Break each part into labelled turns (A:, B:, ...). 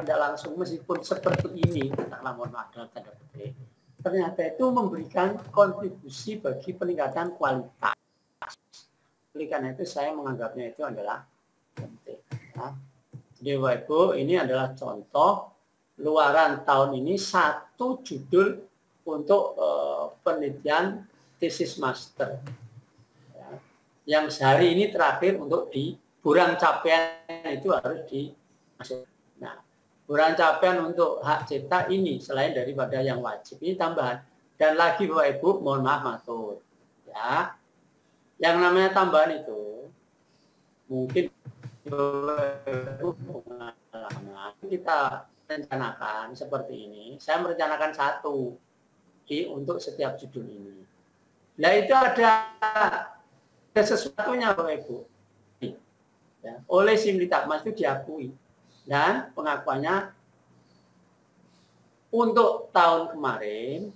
A: tidak langsung meskipun seperti ini, katakanlah mohon maaf dalam tanda petik, ternyata itu memberikan kontribusi bagi peningkatan kualitas. Oleh karena itu saya menganggapnya itu adalah penting. Ya. Jadi Bapak Ibu, ini adalah contoh luaran tahun ini satu judul untuk penelitian tesis master. Ya. Yang sehari ini terakhir untuk di buran capaian itu harus dimasuk. Nah, buran capaian untuk hak cipta ini selain daripada yang wajib ini tambahan. Dan lagi Bapak Ibu, mohon maaf matur. Ya. Yang namanya tambahan itu mungkin kita rencanakan seperti ini. Saya merencanakan satu untuk setiap judul ini. Nah itu ada sesuatunya Bapak Ibu. Ya, oleh Simlitakmas itu diakui dan pengakuannya untuk tahun kemarin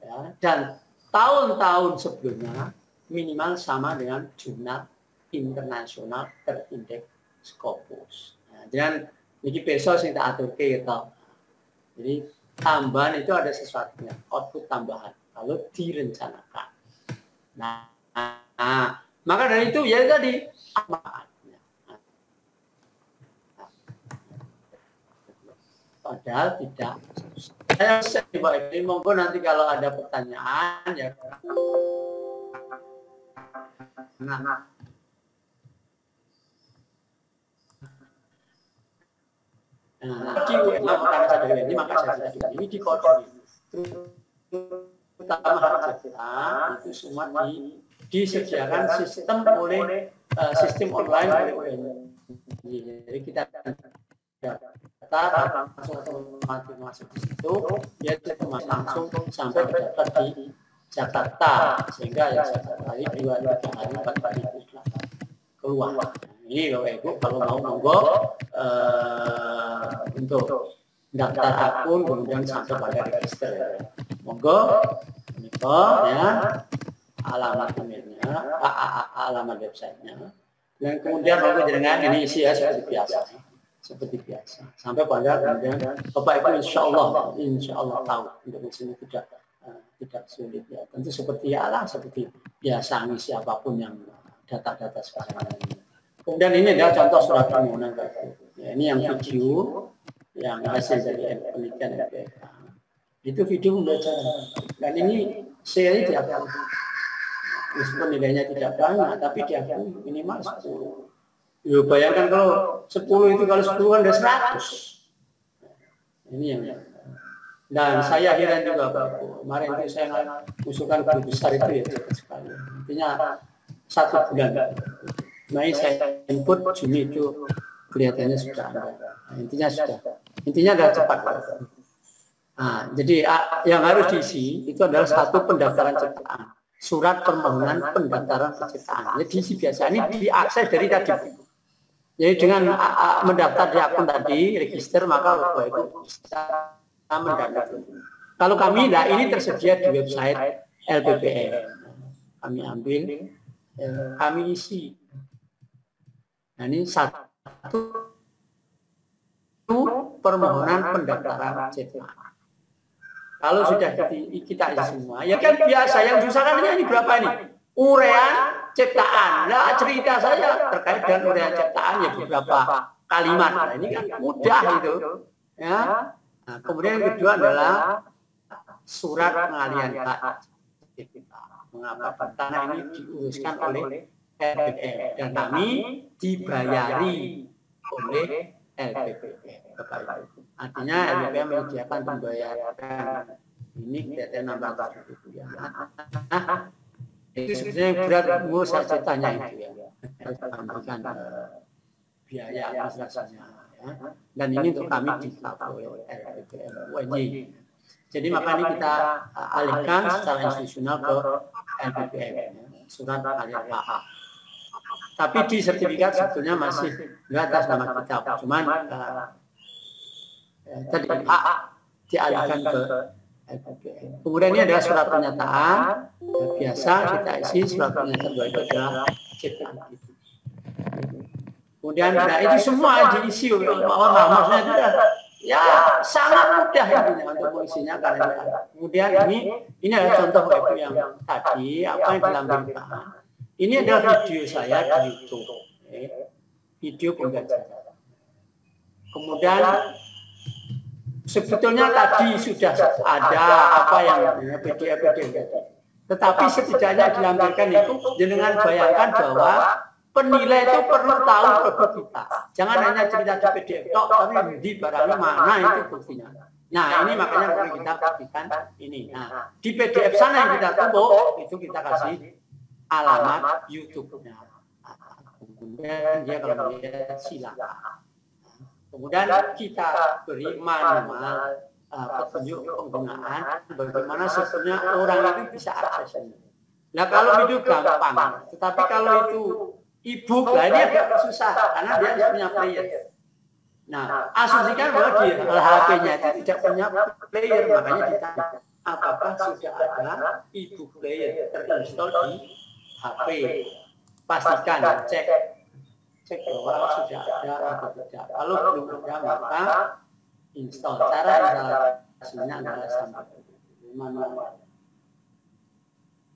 A: ya, dan tahun-tahun sebelumnya minimal sama dengan jurnal internasional terindeks Scopus. Nah, dan ini besok saya tak atur gitu. Jadi tambahan itu ada sesuatunya, output tambahan kalau direncanakan. Nah, maka dari itu ya tadi padahal tidak. Saya coba ini monggo nanti kalau ada pertanyaan ya. Nah, di UMA karena saya dari ini maka saya sudah ini dikoordinir. Utama hak cipta itu semua disediakan sistem oleh sistem online oleh UMA. Jadi kita data langsung masuk di situ, dia langsung sampai ke data di Jakarta sehingga yang saya kali 2-3 hari 4 hari itu keluar. Ini Bapak Ibu kalau mau monggo untuk daftar akun kemudian sampai pada register ya. Monggo ya alamat emailnya, alamat websitenya, dan kemudian monggo jenengan ini isi ya seperti biasa sampai pada kemudian Bapak Ibu insya Allah tahu untuk di sini tidak sulit ya. Tentu seperti seperti biasa ngisi apapun yang data-data sekarang ini. Kemudian ini adalah contoh surat permohonan ya, ini yang video yang hasil dari penelitian LPK. Itu video pembelajaran dan ini seri diakui. Meskipun nilainya tidak banyak tapi diakui minimal 10. Yo bayangkan kalau 10 itu kalau 10 kan ada 100. Ini yang dan saya heran juga Pak. Kemarin itu saya usulkan guru besar itu ya cepat sekali. Intinya 1 bulan. Nah ini saya input Juni itu kelihatannya sudah ada. Nah, intinya adalah cepat. Nah, jadi yang harus diisi itu adalah satu pendaftaran ciptaan, surat permohonan pendaftaran penciptaan. Jadi diisi biasa ini diakses dari tadi. Jadi dengan mendaftar di akun tadi register maka Bapak Ibu bisa mendaftar. Kalau kami, nah ini tersedia di website LPPM. Kami ambil, kami isi. Nah ini satu permohonan pendaftaran ciptaan. Kalau sudah kita isi semua, ya kan biasa yang susah kan ini berapa ini? Urean ciptaan. Nah cerita saya terkait dengan urean ciptaan ya beberapa kalimat. Nah, ini kan mudah itu. Ya. Nah, kemudian yang kedua adalah surat pengalihan hak cipta. Mengapa? Karena ini diuruskan oleh LPPM dan kami dibayari oleh LPPM. Artinya LPPM menyediakan pembayaran ini kelihatan nambah itu ya. Nah, itu sebenarnya berat saya ceritanya itu ya. Harus memberikan biaya administrasinya ya. Dan ini untuk kami di oleh LPPM UNY. Jadi makanya kita alihkan secara institusional ke LPPM ya. Surat pengalihan hak. Tapi di sertifikat sebetulnya masih nggak atas nama kita, cuman tadi hak dialihkan ke LPPM. Kemudian ini adalah surat pernyataan biasa kita isi surat pernyataan bahwa itu adalah ciptaan itu. Kemudian nah itu semua diisi maksudnya itu ya sangat mudah intinya untuk mengisinya karena kemudian ini adalah contoh Ibu yang tadi apa yang dilampirkan. Ini adalah video saya di YouTube, video pembelajaran. Kemudian sebetulnya tadi sudah ada apa yang PDF tadi. Tetapi setidaknya dilampirkan itu dengan bayangkan bahwa penilai itu perlu tahu produk kita. Jangan hanya cerita di PDF tok, tapi di barangnya mana itu buktinya. Nah ini makanya perlu kita buktikan ini. Nah di PDF sana yang kita tumbuk itu kita kasih alamat YouTube-nya. Kemudian dia kalau lihat silakan. Kemudian kita beri manual petunjuk penggunaan bagaimana sebenarnya orang itu bisa akses ini. Nah kalau itu gampang, tetapi kalau itu e-book, nah ini agak susah karena dia harus punya player. Nah asumsikan bahwa di HP-nya itu tidak punya player, makanya ditanya apakah sudah ada e-book player terinstall di HP. Pastikan cek bahwa sudah ada atau tidak. Kalau belum ada maka install. Cara instalasinya adalah sampai manual.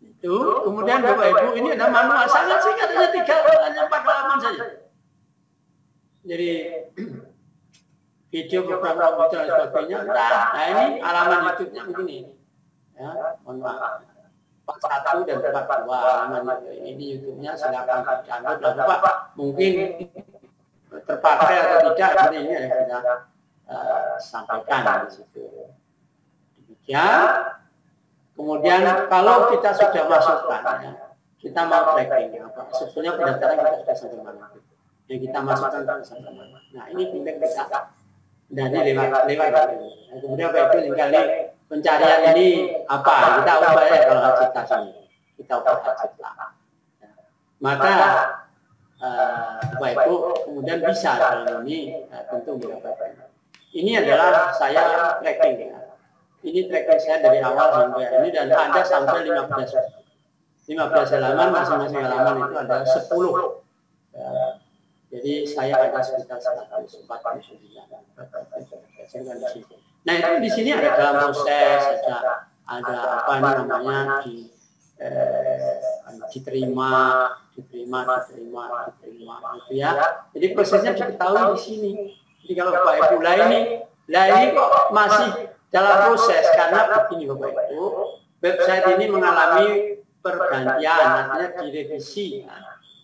A: Itu kemudian Bapak Ibu ini ada manual sangat singkat, hanya 4 halaman saja. Jadi video program komputer dan sebagainya. Nah ini halaman YouTube-nya begini. Ya, mohon maaf. Part 1 dan part 2 halaman ini YouTube-nya silakan download lah Bapak. Mungkin terpakai atau tidak ini yang kita sampaikan di situ. Demikian. Kemudian kalau kita sudah masukkan, ya, kita mau tracking apa? Sebetulnya pendaftaran kita sudah sampai mana? Yang kita masukkan sampai mana? Nah ini tinggal bisa dari lewat. Nah, kemudian Bapak Ibu tinggal pencarian ini apa? Kita ubah ya kalau cita sini. Kita ubah cita. Maka Bapak Ibu kemudian bisa dalam ini tentu mendapatkan. Ini adalah saya tracking ya. Ini tracking saya dari awal sampai ini dan ada sampai 15 halaman, masing-masing halaman itu ada 10. Ya, jadi saya ada sekitar 149. Nah itu di sini ada dalam proses, ada apa namanya diterima gitu ya. Jadi prosesnya diketahui di sini. Jadi kalau Bapak Ibu ini kok masih dalam proses karena begini Bapak Ibu, website ini mengalami pergantian, artinya direvisi.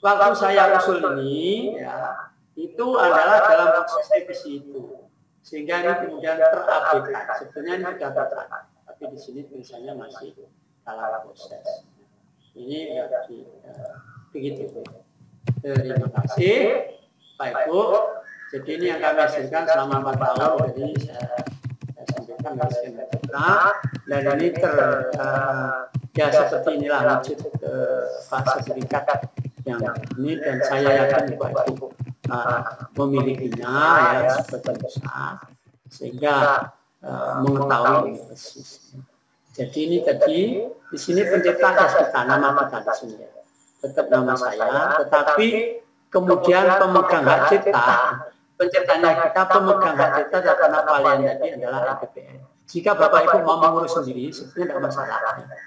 A: Waktu saya usul ini, ya, itu adalah dalam proses revisi itu, sehingga ini kemudian terupdate. Sebetulnya ini sudah terupdate, tapi di sini tulisannya masih dalam proses. Ini begitu. Terima kasih, Pak Ibu. Jadi ini yang kami hasilkan selama 4 tahun. Jadi saya sampaikan hasilnya kita. Dan ini ya seperti inilah wujud sertifikat yang ini dan saya yakin Pak Ibu memilikinya ya sebagian besar sehingga mengetahui ini persis. Jadi ini tadi di sini pencipta kita nama kita di sini tetap nama saya, tetapi kemudian pemegang hak cipta penciptanya kita pemegang hak cipta karena kalian tadi adalah LPPN. Jika Bapak Ibu mau mengurus sendiri, sebetulnya tidak masalah,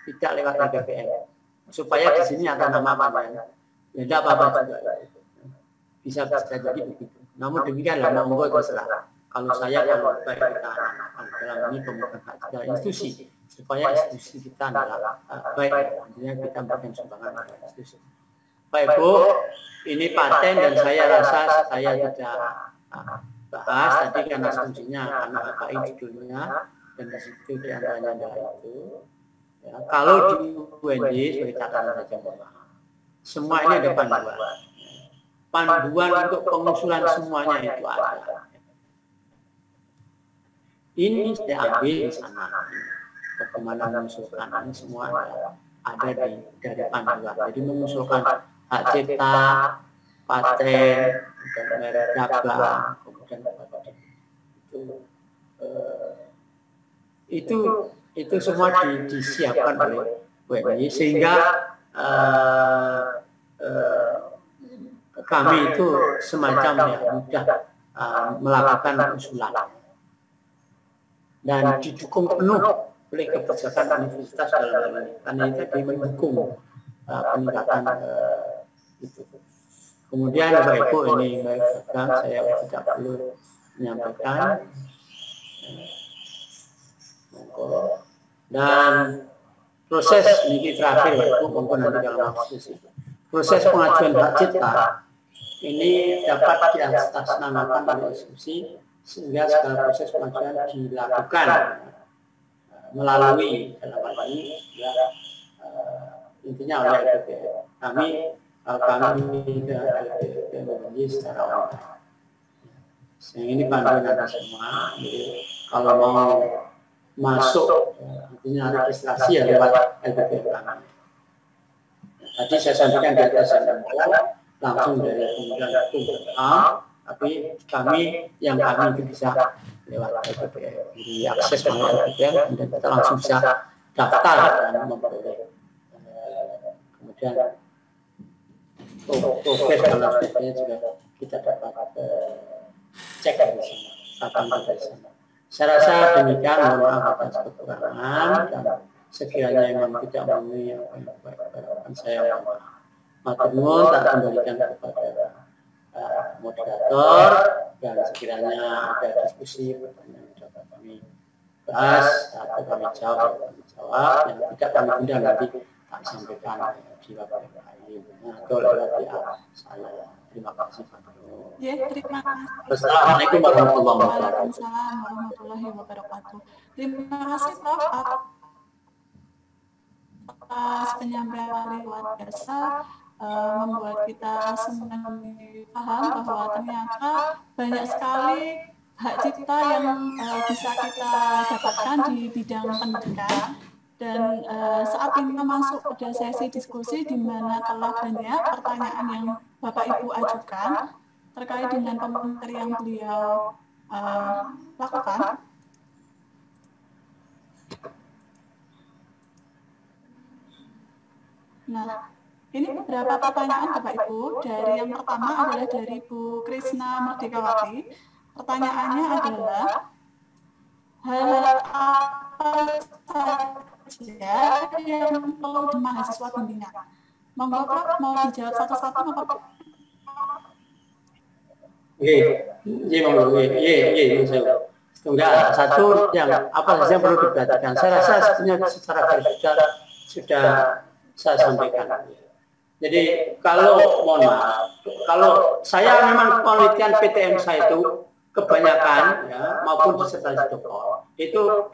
A: tidak lewat LPPN. Supaya di sini ada nama kalian, ya tidak apa-apa juga. Bisa jadi begitu. Namun demikianlah, monggo terserah. Kalau saya kalau baik kita dalam ini pemegang hak cipta institusi, supaya institusi kita adalah baik, artinya kita memberikan sumbangan pada institusi. Baik Bu, ini paten dan saya rasa saya tidak bahas tadi karena asumsinya karena apa ini judulnya dan di situ diantaranya adalah itu. Ya, kalau di UNJ sebagai catatan saja semua ini ada panduan. Panduan untuk pengusulan semuanya itu ada. Ini saya ambil di sana. Bagaimana mengusulkan ini semua ada dari panduan. Jadi mengusulkan hak cipta, paten, dan merek dagang, kemudian itu semua disiapkan oleh WNI sehingga kami itu semacam ya mudah melakukan usulan dan didukung penuh oleh kebijakan universitas dalam hal ini, karena itu tadi mendukung peningkatan itu. Kemudian Bapak Ibu, ini baik saya tidak perlu menyampaikan. Dan proses ini terakhir Bapak Ibu, mungkin nanti dalam diskusi. Proses pengajuan hak cipta ini dapat diatasnamakan oleh diskusi sehingga segala proses pengajuan dilakukan melalui dalam hal ini ya, intinya oleh LPPR. Kami LPPR secara online. Yang ini panduan ada semua. Jadi kalau mau masuk, artinya registrasi ya lewat LPPR kami. Tadi saya sampaikan di atas langsung dari Kementerian Hukum dan HAM, tapi kami itu bisa lewat LPPR, diakses oleh LPPR, kemudian kita langsung bisa daftar dan memperoleh. Kemudian progres dan sebagainya juga kita dapat cek dari sana, kapan dari sana. Saya rasa demikian, mohon maaf atas kekurangan dan sekiranya memang tidak memenuhi apa yang diharapkan saya mohon maaf. Matur nuwun tak kembalikan kepada moderator, dan sekiranya ada diskusi pertanyaan yang dapat kami bahas atau kami jawab, yang tidak kami tunda nanti tak sampaikan di waktu yang lain. Nah, kalau saya terima kasih.
B: Ya, terima kasih.
A: Assalamualaikum warahmatullahi wabarakatuh.
B: Waalaikumsalam warahmatullahi wabarakatuh. Terima kasih Prof atas penyampaian luar biasa, membuat kita semakin paham bahwa ternyata banyak sekali hak cipta yang bisa kita dapatkan di bidang pendidikan. Dan saat ini masuk pada sesi diskusi di mana telah banyak pertanyaan yang Bapak Ibu ajukan terkait dengan komentar yang beliau lakukan. Nah, ini beberapa pertanyaan Bapak Ibu. Dari yang pertama adalah dari Bu Krisna Merdekawati. Pertanyaannya adalah, hal apa saja yang perlu di mahasiswa bimbingan? Monggo Prof, mau dijawab satu-satu apa Prof?
A: Enggak, satu yang apa saja yang perlu diperhatikan. Saya rasa sebenarnya secara garis sudah saya sampaikan. Jadi kalau mohon maaf, kalau saya memang penelitian PTM saya itu kebanyakan ya, maupun disertasi doktor itu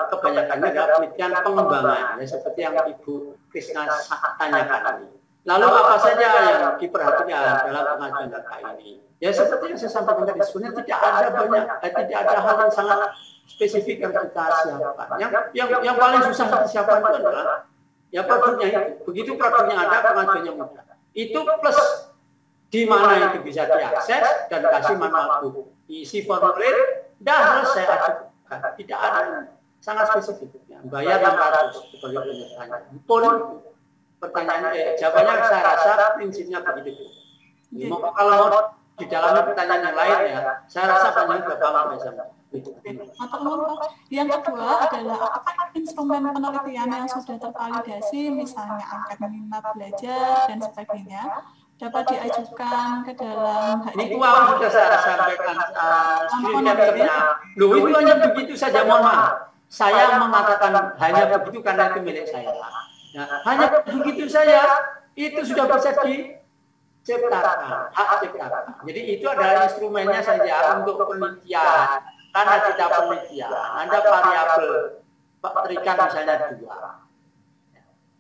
A: kebanyakannya adalah penelitian pengembangan ya, seperti yang Ibu Krisna tanyakan ini. Lalu apa saja yang diperhatikan dalam pengajuan data ini? Ya seperti yang saya sampaikan tadi, sebenarnya tidak ada hal yang sangat spesifik yang kita siapkan. Yang paling susah disiapkan itu adalah ya produknya itu. Begitu produknya ada, pengajuannya mudah. Itu plus di mana itu bisa diakses dan kasih manual buku. Isi formulir, dah selesai ajukan. Tidak ada sangat spesifik. Ya, bayar 600 sebagai penyertanya. Pun pertanyaan jawabannya saya rasa prinsipnya begitu. Kalau mau di dalamnya pertanyaan yang lain ya, saya rasa banyak Bapak bisa.
B: Yang kedua adalah apakah instrumen penelitian yang sudah tervalidasi, misalnya angket minat belajar dan sebagainya, dapat diajukan ke dalam
A: ini sudah saya sampaikan screenshotnya. Loh itu hanya begitu saja, mohon maaf. Saya mengatakan hanya begitu karena itu milik saya. Nah, hanya begitu saja itu sudah bisa diciptakan, hak ciptakan. Jadi itu adalah instrumennya saja untuk penelitian. Karena tidak penelitian, ada variabel terikat misalnya 2.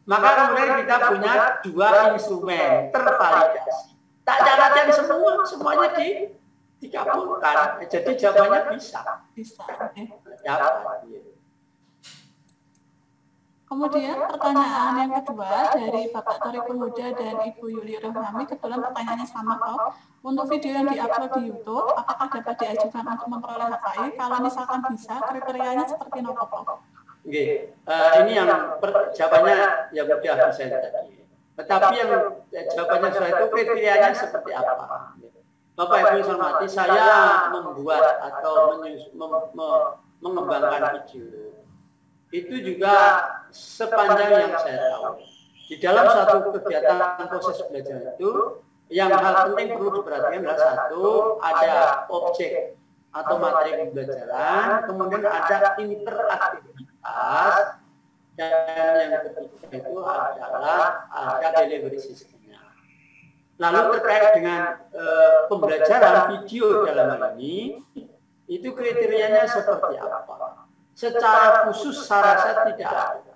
A: Maka kemudian kita punya 2 instrumen tervalidasi. Tak jalan semuanya dikabulkan. Jadi jawabannya bisa.
B: Kemudian pertanyaan yang kedua dari Bapak Thoriqul Huda dan Ibu Yuli Rohami, kebetulan pertanyaannya sama Prof. Untuk video yang diupload di YouTube, apakah dapat diajukan untuk memperoleh HKI? Kalau misalkan bisa, kriterianya seperti apa Prof?
A: Ini yang jawabannya ya mudah bisa tadi. Tetapi yang jawabannya saya itu kriterianya seperti apa? Bapak Ibu yang hormati, saya membuat atau mengembangkan video itu juga sepanjang yang saya tahu. Di dalam satu kegiatan proses belajar itu, yang hal penting perlu diperhatikan adalah satu, ada objek atau materi pembelajaran, kemudian ada interaktivitas, dan yang ketiga itu adalah ada delivery sistemnya. Lalu terkait dengan pembelajaran video dalam hal ini, itu kriterianya seperti apa? Secara khusus saya rasa tidak ada.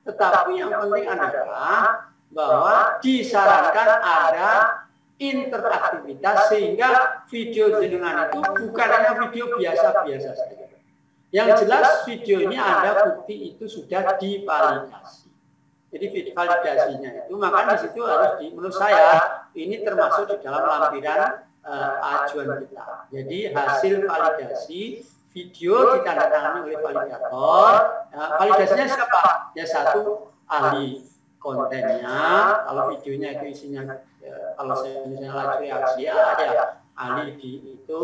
A: Tetapi yang penting adalah bahwa disarankan ada interaktivitas sehingga video jenengan itu bukan hanya video biasa-biasa saja. Yang jelas video ini ada bukti itu sudah divalidasi. Jadi validasinya itu maka di situ harus menurut saya ini termasuk di dalam lampiran ajuan kita. Jadi hasil validasi video ditandatangani oleh validator. Validasinya siapa? Ya satu ahli kontennya. Kalau videonya itu isinya, kalau saya misalnya laju reaksi ada ahli di itu.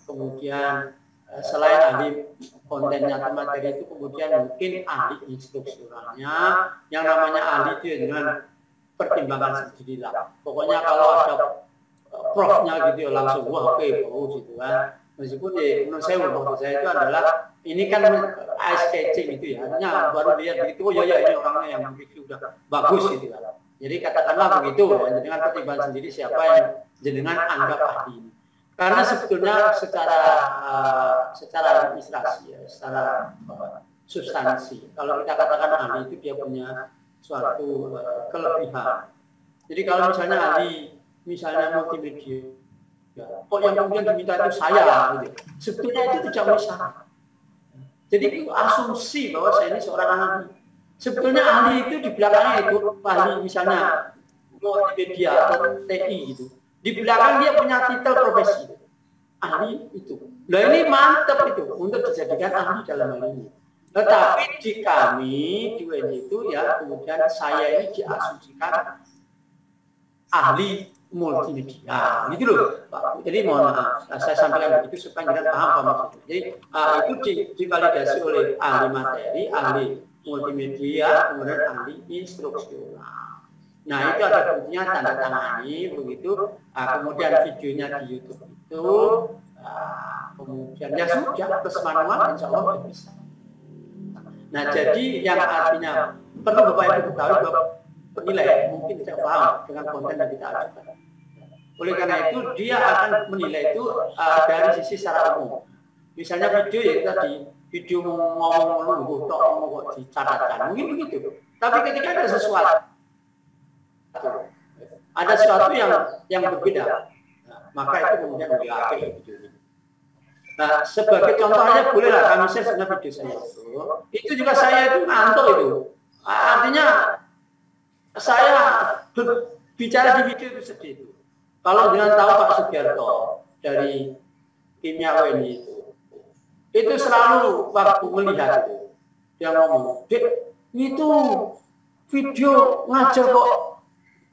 A: Kemudian selain ahli kontennya atau materi itu, kemudian mungkin ahli instrukturalnya. Yang namanya ahli itu dengan pertimbangan sendirilah. Pokoknya kalau ada profnya gitu langsung wah oke bagus gitu kan. Meskipun menurut saya itu adalah ini kan eye catching itu ya, artinya baru lihat begitu, oh ya ini orangnya yang begitu udah bagus gitu kan. Jadi katakanlah begitu, ya, dengan pertimbangan sendiri siapa yang jenengan anggap ahli ini. Karena sebetulnya secara administrasi ya, secara substansi, kalau kita katakan ahli itu dia punya suatu kelebihan. Jadi kalau misalnya ahli, misalnya multimedia, ya, kok yang kemudian diminta itu saya, gitu. Sebetulnya itu tidak bisa. Jadi itu asumsi bahwa saya ini seorang ahli. Sebetulnya ahli itu di belakangnya itu ahli misalnya multimedia atau TI gitu. Di belakang dia punya titel profesi. Ahli itu. Nah ini mantap itu untuk dijadikan ahli dalam hal ini. Tetapi di kami di UNJ itu ya kemudian saya ini diasumsikan ahli multimedia, gitu loh, Pak. Jadi mohon maaf, saya sampaikan begitu supaya kita paham maksudnya. Jadi itu divalidasi oleh ahli materi, ahli multimedia, kemudian ahli instruksional. Nah itu ada buktinya tanda tangani begitu. Kemudian videonya di YouTube itu, kemudian ya sudah plus manual, insya Allah sudah bisa. Nah jadi yang artinya perlu Bapak Ibu ketahui bahwa penilai mungkin tidak paham dengan konten yang kita ajukan. Oleh karena itu dia akan menilai itu dari sisi secara umum. Misalnya video ya tadi video ngomong melungguh tok ngomong dicatatkan mungkin begitu. Tapi ketika ada sesuatu yang berbeda, maka itu kemudian diakhiri video ini. Nah sebagai contohnya bolehlah kami share sebenarnya video saya itu juga saya itu ngantuk itu. Artinya saya bicara di video itu sedih itu. Kalau dengan tahu Pak Sugiarto dari timnya WNI itu selalu waktu melihat itu dia ngomong, Dek, itu video ngajar kok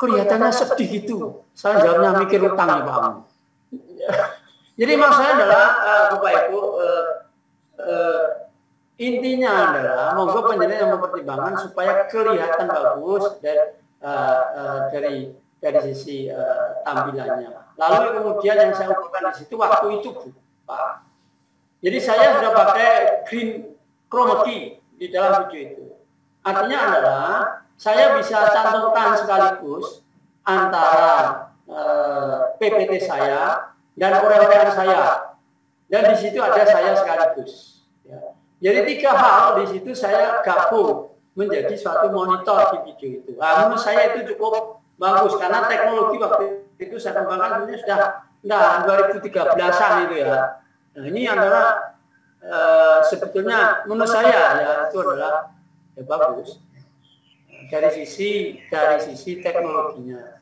A: kelihatannya sedih gitu. Saya jawabnya mikir utang ya Pak. Jadi maksudnya adalah Bapak Ibu intinya adalah monggo penjelasan yang mempertimbangkan supaya kelihatan bagus dari sisi tampilannya. Lalu kemudian yang saya umpulkan di situ waktu itu Pak. Jadi saya sudah pakai green chroma key di dalam video itu. Artinya adalah saya bisa cantumkan sekaligus antara PPT saya dan orang-orang saya. Dan di situ ada saya sekaligus. Ya. Jadi 3 hal di situ saya gabung menjadi suatu monitor di video itu. Menurut saya itu cukup bagus karena teknologi waktu itu saya kembangkan sebenarnya sudah 2013-an itu ya. Nah ini adalah sebetulnya menurut saya ya itu adalah ya bagus dari sisi teknologinya.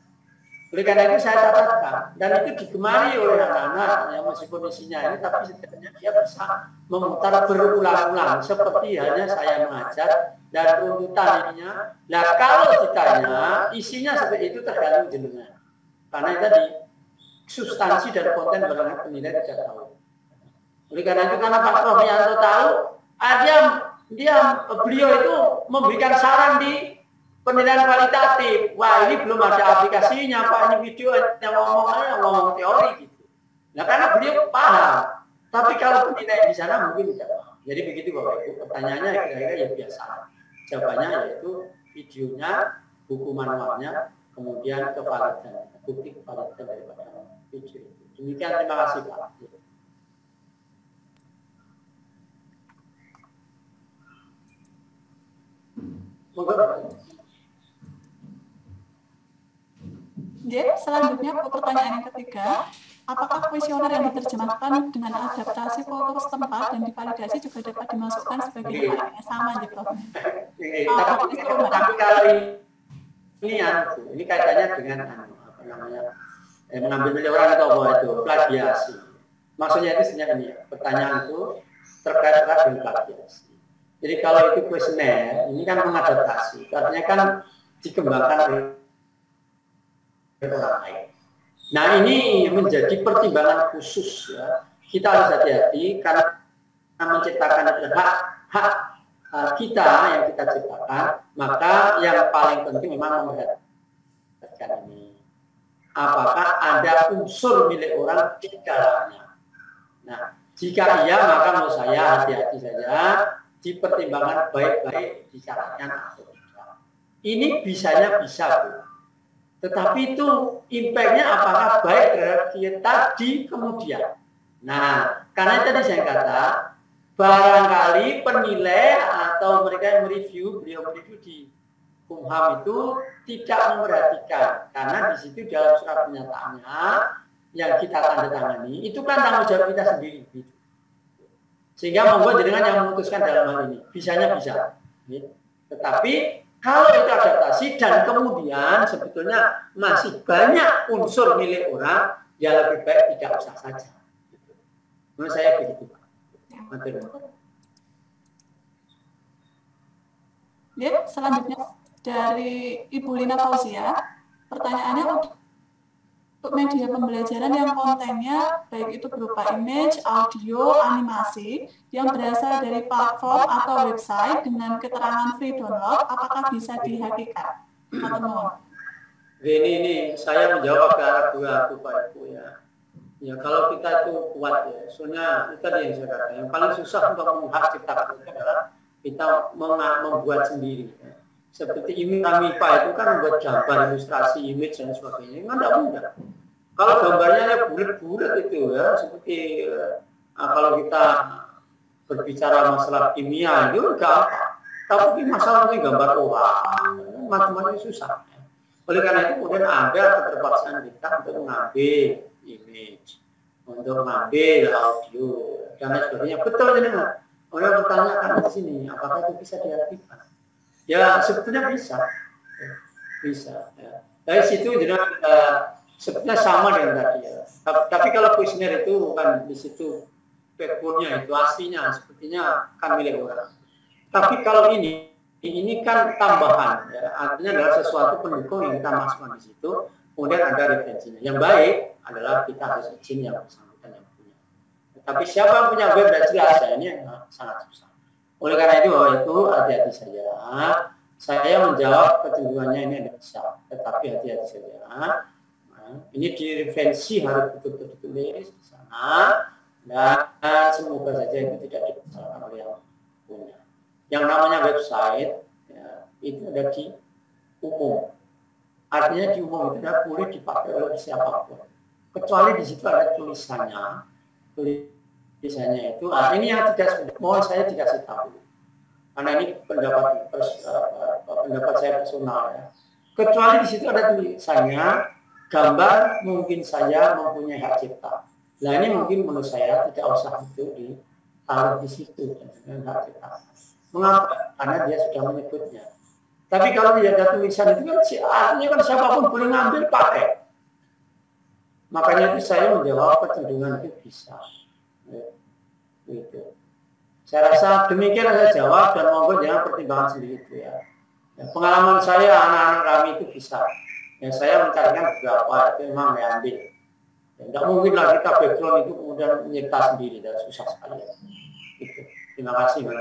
A: Oleh karena itu saya catatkan dan itu digemari oleh anak-anak yang meskipun isinya ini tapi setidaknya dia bisa memutar berulang-ulang seperti halnya saya mengajar dan runtutan ininya. Nah, kalau ditanya isinya seperti itu tergantung jenengan. Karena tadi substansi dan konten barangkali penilai tidak tahu. Oleh karena itu, karena Pak Profianto tahu, beliau itu memberikan saran di penilaian kualitatif. Wah, ini belum ada aplikasinya, Pak. Ini video yang ngomong teori gitu. Nah, karena beliau paham. Tapi kalau penilaian di sana mungkin tidak paham. Jadi begitu Bapak Ibu. Pertanyaannya kira-kira ya biasa. Jawabannya yaitu videonya, buku manualnya, kemudian kevalidan, bukti kevalidan daripada video. Demikian, terima kasih Pak.
B: Selanjutnya pertanyaan yang ketiga, apakah kuesioner yang diterjemahkan dengan adaptasi foto setempat dan divalidasi juga dapat dimasukkan sebagai nilai yang sama gitu?
A: Tapi kalau ini kaitannya dengan apa namanya mengambil milik orang atau apa itu plagiasi. Maksudnya itu sebenarnya ini pertanyaan itu terkait dengan plagiasi. Jadi kalau itu kuesioner, ini kan mengadaptasi, artinya kan dikembangkan oleh orang lain. Nah, ini menjadi pertimbangan khusus ya. Kita harus hati-hati karena menciptakan hak kita yang kita ciptakan, maka yang paling penting memang memperhatikan ini. Apakah ada unsur milik orang di dalamnya? Nah, jika iya, maka menurut saya hati-hati saja, dipertimbangkan baik-baik disyaratkan atau tidak. Ini bisanya bisa, Bu. Tetapi itu impact-nya apakah baik terhadap kita di kemudian. Nah, karena tadi saya kata, barangkali penilai atau mereka yang mereview, beliau mereview di Kumham itu tidak memperhatikan. Karena di situ dalam surat pernyataannya yang kita tanda tangani, itu kan tanggung jawab kita sendiri. Sehingga membuat jenengan yang memutuskan dalam hal ini. Bisanya bisa. Tetapi kalau itu adaptasi dan kemudian sebetulnya masih banyak unsur milik orang, ya lebih baik tidak usah saja. Menurut saya begitu, Pak.
B: Ya, selanjutnya dari Ibu Lina Fauzia, pertanyaannya untuk media pembelajaran yang kontennya baik itu berupa image, audio, animasi yang berasal dari platform atau website dengan keterangan free download, apakah bisa dihakikat?
A: Ini saya menjawab ke arah dua Pak Ibu ya. Ya kalau kita itu kuat ya, soalnya itu tadi yang saya katakan. Yang paling susah untuk menghak ciptakan itu adalah kita membuat sendiri. Ya. Seperti Mika itu kan membuat gambar, ilustrasi, image dan sebagainya. Itu tidak mudah. Kalau gambarnya ya bulat-bulat itu ya, seperti kalau kita berbicara masalah kimia itu gampang. Tapi masalahnya gambar orang, macam-macam susah. Ya. Oleh karena itu kemudian ada keterpaksaan kita untuk mengambil image, untuk mengambil audio dan sebagainya. Betul ini nggak? Orang bertanyakan di sini, apakah itu bisa diaktifkan? Ya sebetulnya bisa, bisa. Ya. Dari situ dengan sebetulnya sama dengan tadi ya. Tapi kalau kuesioner itu bukan di situ backbone-nya itu aslinya sepertinya kan milik orang. Tapi kalau ini kan tambahan, ya. Artinya adalah sesuatu pendukung yang kita masukkan di situ. Kemudian ada referensinya. Yang baik adalah kita harus izin yang bersangkutan yang punya. Tapi siapa yang punya web dan jelas ya, ini sangat susah. Oleh karena itu bahwa itu hati-hati saja. Saya menjawab kecenderungannya ini ada bisa, tetapi hati-hati saja. Ini di referensi harus betul-betul ditulis di sana dan semoga saja itu tidak dipersalahkan oleh yang punya. Yang namanya website ya, itu ada di umum. Artinya di umum itu tidak boleh dipakai oleh siapapun. Kecuali di situ ada tulisannya. Tulisannya itu, ini yang tidak mohon saya dikasih tahu. Karena ini pendapat saya personal ya. Kecuali di situ ada tulisannya, gambar mungkin saya mempunyai hak cipta. Nah ini mungkin menurut saya tidak usah itu ditaruh di situ dengan hak cipta. Mengapa? Karena dia sudah menyebutnya. Tapi kalau tidak ada tulisan itu kan artinya kan siapapun boleh ngambil pakai. Makanya itu saya menjawab kecenderungan itu bisa. Gitu. Saya rasa demikian saya jawab, dan monggo jangan pertimbangan sendiri itu ya. Pengalaman saya anak-anak kami itu bisa. Ya, saya mencarikan beberapa itu memang diambil. Ya, tidak mungkin lah kita background itu kemudian menyerta sendiri, dan susah sekali ya. Gitu. Terima kasih Mbak.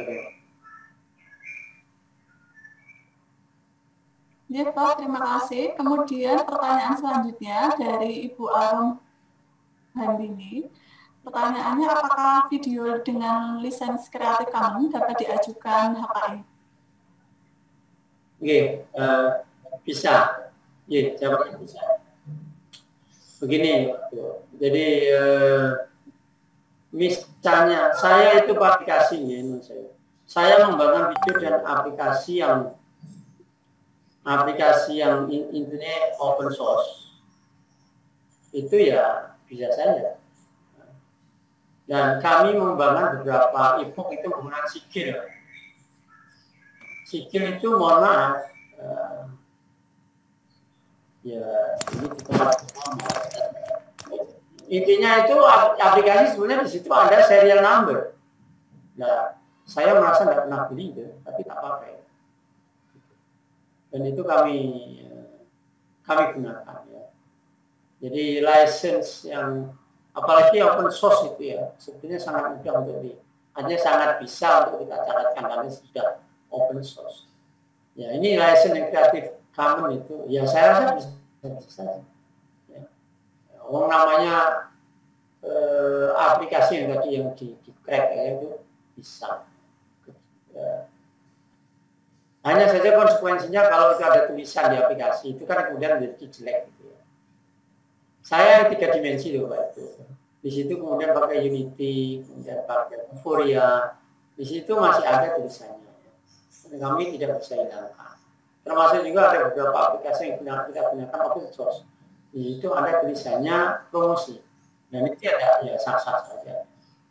B: Ya, Prof, terima kasih. Kemudian pertanyaan selanjutnya dari Ibu Arum Handini. Pertanyaannya, apakah video dengan lisensi Creative Commons dapat diajukan HKI?
A: Oke, bisa. Ya, jawabnya bisa. Begini, jadi misalnya saya itu aplikasinya, saya mengembangkan video dan aplikasi yang intinya open source, itu ya bisa saja. Dan kami mengembangkan beberapa e-book itu menggunakan Sigil. Sigil itu mohon maaf, ya ini kita intinya itu aplikasi sebenarnya di situ ada serial number. Nah, saya merasa tidak pernah beli itu, tapi tak pakai. Dan itu kami gunakan ya. Jadi license yang apalagi open source itu ya sebetulnya sangat mudah untuk hanya sangat bisa untuk kita catatkan karena sudah open source. Ya ini license yang Creative Commons itu ya saya rasa bisa saja. Ya. Namanya aplikasi yang tadi yang di crack ya, itu bisa. Ya. Hanya saja konsekuensinya kalau itu ada tulisan di aplikasi itu kan kemudian menjadi jelek gitu ya. Saya 3 dimensi loh Pak itu. Di situ kemudian pakai Unity, kemudian pakai Euphoria. Di situ masih ada tulisannya. Kami tidak bisa hilangkan. Termasuk juga ada beberapa aplikasi yang kita gunakan open source. Di situ ada tulisannya promosi. Dan itu ada ya sah-sah saja.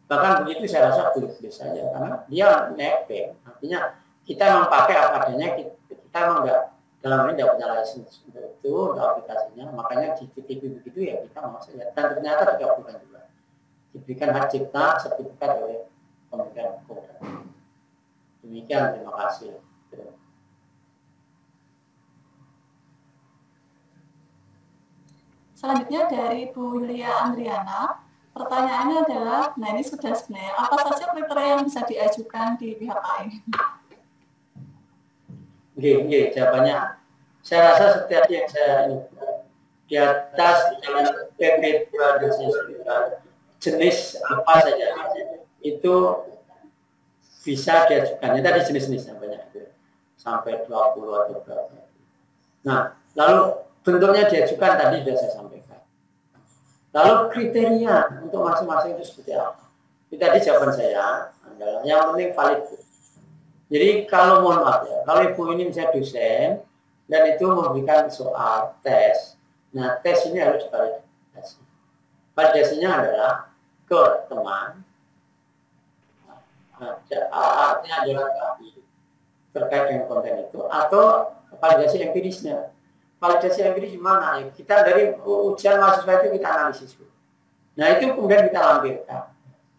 A: Bahkan begitu saya rasa boleh-boleh saja karena dia netbank. Artinya kita memang pakai apa adanya, kita memang enggak dalam ini tidak punya license untuk itu, untuk aplikasinya, makanya di TTP begitu ya kita mau saja. Dan ternyata dikabulkan juga, diberikan hak cipta sertifikat oleh Kementerian Keuangan. Demikian, terima kasih.
B: Selanjutnya dari Bu Yulia Andriana, pertanyaannya adalah, nah ini sudah sebenarnya, apa saja kriteria yang bisa diajukan di pihak lain?
A: Oke, jawabannya. Saya rasa setiap yang saya ini di atas dengan PP 2 jenis apa saja itu bisa diajukan. Tadi jenis-jenisnya banyak itu sampai 20 atau berapa. Nah, lalu bentuknya diajukan tadi sudah saya sampaikan. Lalu kriteria untuk masing-masing itu seperti apa? Itu tadi jawaban saya adalah yang penting valid. Jadi kalau mohon maaf ya, kalau Ibu ini misalnya dosen dan itu memberikan soal tes, nah tes ini harus divalidasi. Validasinya adalah ke teman, artinya adalah kami terkait dengan konten itu, atau validasi empirisnya. Validasi empiris di mana? Ya, kita dari ujian mahasiswa itu kita analisis. Nah itu kemudian kita lampirkan.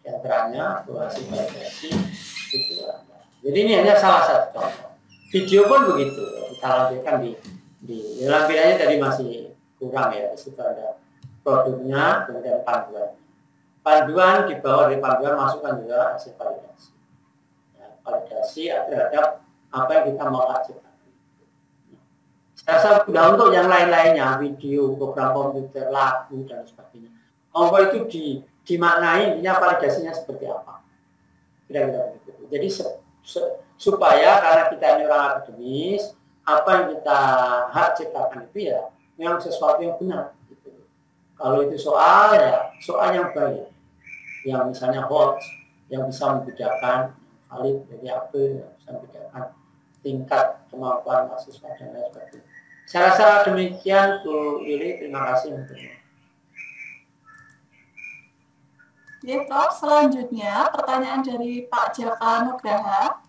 A: Di antaranya hasil validasi itu. Jadi ini hanya salah satu contoh. Video pun begitu, kita lampirkan di lampirannya tadi masih kurang ya. Di situ ada produknya, kemudian panduan. Panduan di bawah dari panduan masukkan juga hasil validasi. Ya, validasi terhadap apa yang kita mau hasilkan. Saya rasa sudah untuk yang lain-lainnya, video, program komputer, lagu dan sebagainya. Monggo itu dimaknai intinya validasinya seperti apa. Kira-kira begitu. Jadi supaya karena kita ini orang akademis, apa yang kita hak ciptakan itu ya memang sesuatu yang benar. Gitu. Kalau itu soal ya soal yang baik, yang misalnya hoax, yang bisa membedakan valid dari apa, yang bisa membedakan tingkat kemampuan mahasiswa dan lain sebagainya. Saya rasa demikian Bu Yuli, terima kasih untuknya.
B: Ya, Prof. Selanjutnya, pertanyaan dari Pak Jaka Nugraha.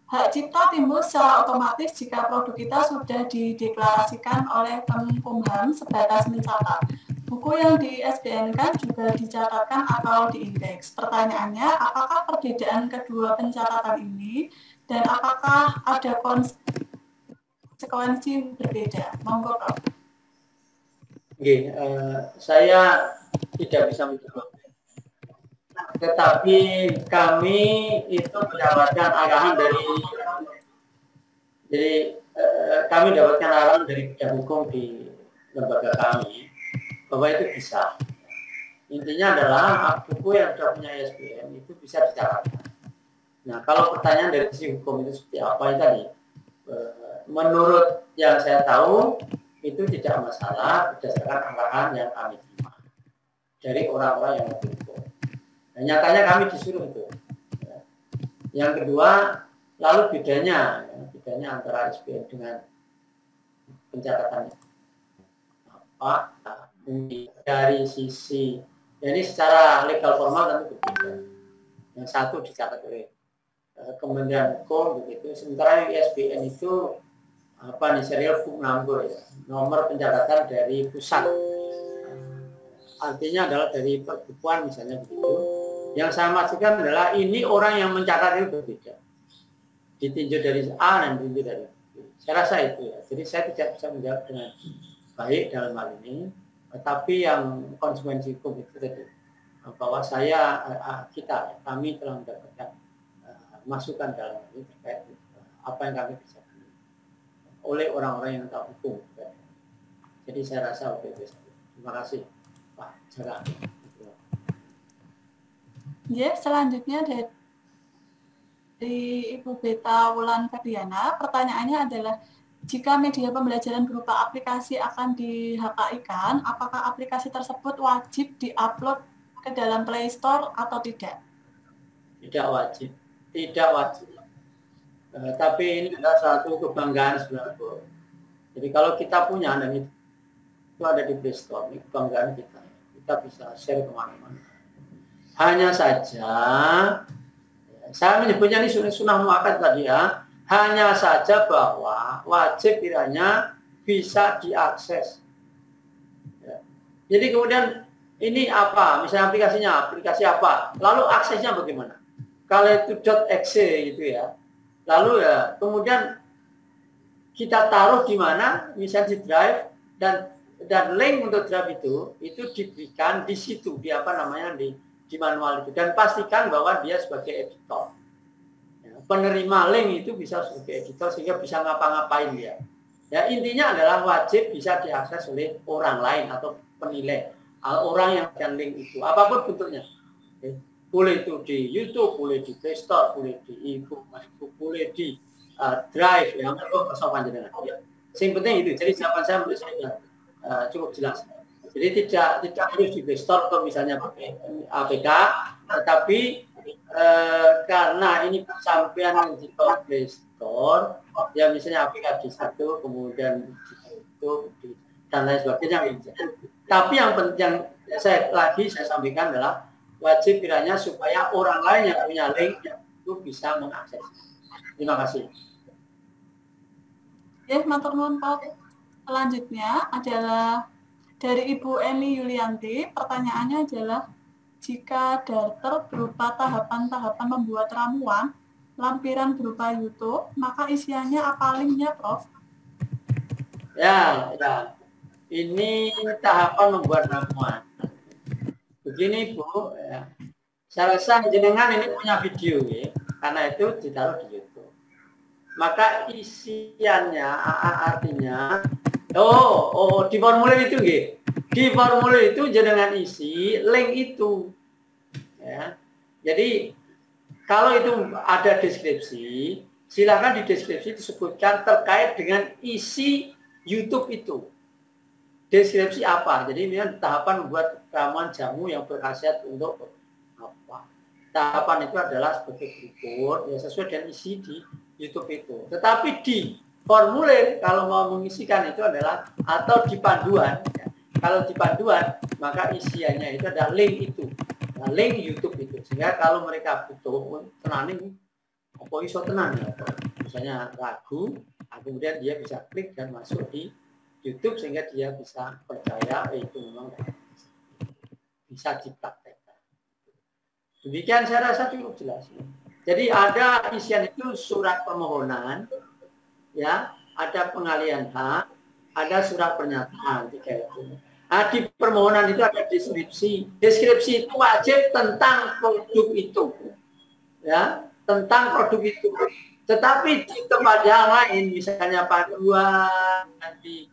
B: Hak cipta timbul secara otomatis jika produk kita sudah dideklarasikan oleh Kemenkumham sebatas mencatat. buku yang di SBN-kan juga dicatatkan atau diindeks. Pertanyaannya, apakah perbedaan kedua pencatatan ini dan apakah ada konsekuensi berbeda? Monggo, Prof.
A: Oke, saya tidak bisa menjawab. Tetapi kami itu mendapatkan arahan kami dapatkan arahan dari bidang hukum di lembaga kami bahwa itu bisa. Intinya adalah buku yang sudah punya ISBN itu bisa dicatatkan. Nah, kalau pertanyaan dari sisi hukum itu seperti apa itu tadi? Menurut yang saya tahu itu tidak masalah berdasarkan arahan yang kami terima dari orang-orang yang berhukum. Nah, nyatanya kami disuruh itu. Yang kedua, lalu bedanya antara ISBN dengan pencatatan apa? Dari sisi, jadi secara legal formal tentu berbeda. Yang satu dicatat oleh Kementerian Hukum begitu, sementara ISBN itu apa nih, serial book number ya, nomor pencatatan dari pusat. Artinya adalah dari perbukuan misalnya begitu. Yang saya maksudkan adalah ini orang yang mencatat itu berbeda. Ditinjau dari A dan ditinjau dari B. Saya rasa itu ya. Jadi saya tidak bisa menjawab dengan baik dalam hal ini. Tetapi yang konsekuensi hukum itu tadi bahwa kami telah mendapatkan masukan dalam ini terkait apa yang kami bisa oleh orang-orang yang tahu hukum. Jadi saya rasa oke. Terima kasih Pak Jaka.
B: Ya, selanjutnya dari Ibu Beta Wulan Ferdiana, pertanyaannya adalah jika media pembelajaran berupa aplikasi akan di-HKI-kan, apakah aplikasi tersebut wajib di-upload ke dalam Play Store atau tidak?
A: Tidak wajib. Tapi ini adalah satu kebanggaan sebenarnya. Jadi kalau kita punya dan itu ada di Play Store, ini kebanggaan kita bisa share kemana-mana. Hanya saja, saya menyebutnya ini sunnah muakkad tadi ya, hanya saja bahwa wajib kiranya bisa diakses. Ya. Jadi kemudian ini apa? Misalnya aplikasi apa? Lalu aksesnya bagaimana? Kalau itu .exe gitu ya. Lalu ya kemudian kita taruh di mana? Misalnya di drive dan link untuk drive itu diberikan di situ, di manual itu, dan pastikan bahwa dia sebagai editor. Ya, penerima link itu bisa sebagai editor sehingga bisa ngapa-ngapain dia. Ya, intinya adalah wajib bisa diakses oleh orang lain atau penilai, orang yang akan link itu, apapun bentuknya. Ya, boleh itu di YouTube, boleh di Play Store, boleh di e-book, boleh di Drive, yang panjenengan. Ya. Yang penting itu. Jadi jawaban saya menurut saya cukup jelas. Jadi tidak harus di Play Store atau misalnya pakai APK, tetapi karena ini sampean di Play Store, ya misalnya APK di satu, kemudian itu dan lain sebagainya. Tapi yang penting saya sampaikan adalah wajib kiranya supaya orang lain yang punya link itu bisa mengakses. Terima kasih.
B: Ya, matur nuwun Pak. Selanjutnya adalah dari Ibu Eni Yulianti, pertanyaannya adalah jika Darter berupa tahapan-tahapan membuat ramuan, lampiran berupa YouTube, maka isiannya apa linknya, Prof?
A: Ya. Ini tahapan membuat ramuan. Begini Bu, ya. Saya rasa jenengan ini punya video ya, karena itu ditaruh di YouTube. Maka isiannya artinya di formulir itu nggih. Di formulir itu jenengan isi link itu. Ya. Jadi kalau itu ada deskripsi, silakan di deskripsi disebutkan terkait dengan isi YouTube itu. Deskripsi apa? Jadi ini tahapan membuat ramuan jamu yang berkhasiat untuk apa? Tahapan itu adalah sebagai berikut, ya sesuai dengan isi di YouTube itu. Tetapi di formulir kalau mau mengisikan itu adalah atau di panduan. Ya. Kalau di panduan maka isiannya itu ada link itu, link YouTube itu. Sehingga kalau mereka butuh tenaning, apa iso tenan ya, misalnya ragu, kemudian dia bisa klik dan masuk di YouTube sehingga dia bisa percaya itu memang bisa dipraktekkan. Demikian saya rasa cukup jelas. Jadi ada isian itu surat permohonan, ya, ada pengalihan hak, ada surat pernyataan, tiga itu. Nah, di permohonan itu ada deskripsi. Deskripsi itu wajib tentang produk itu, ya, tentang produk itu. Tetapi di tempat yang lain, misalnya panduan, di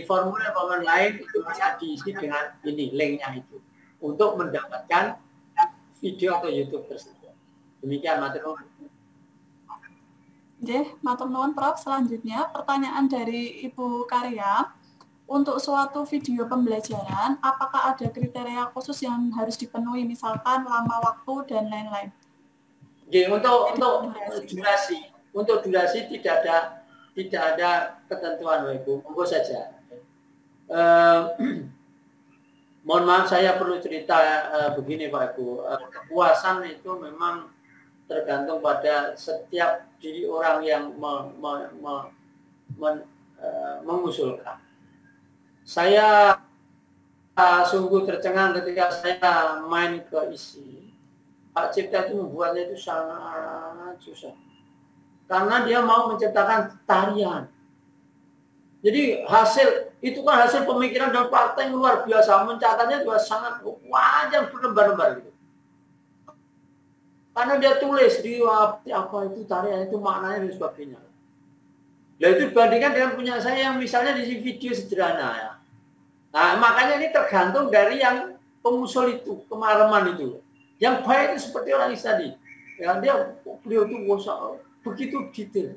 A: formulir lain itu bisa diisi dengan ini linknya itu untuk mendapatkan video atau YouTube tersebut. Demikian materi.
B: Matur nuwun Prof. Selanjutnya pertanyaan dari Ibu Karya. Untuk suatu video pembelajaran, apakah ada kriteria khusus yang harus dipenuhi, misalkan lama waktu dan lain-lain?
A: Untuk durasi tidak ada ketentuan, Ibu. Monggo saja. Mohon maaf, saya perlu cerita begini, Pak Ibu. Kepuasan itu memang tergantung pada setiap diri orang yang mengusulkan. Saya sungguh tercengang ketika saya main ke ISI. Pak Cipta itu membuatnya itu sangat susah. Karena dia mau menciptakan tarian. Jadi itu kan hasil pemikiran dan partai yang luar biasa. Mencatatnya juga sangat panjang berlembar-lembar gitu. Karena dia tulis di apa itu tarian, itu maknanya dan sebagainya. Nah itu dibandingkan dengan punya saya yang misalnya di video sederhana ya. Nah makanya ini tergantung dari yang pengusul itu, kemaraman itu. Yang baik itu seperti orang tadi. Ya, beliau itu begitu detail.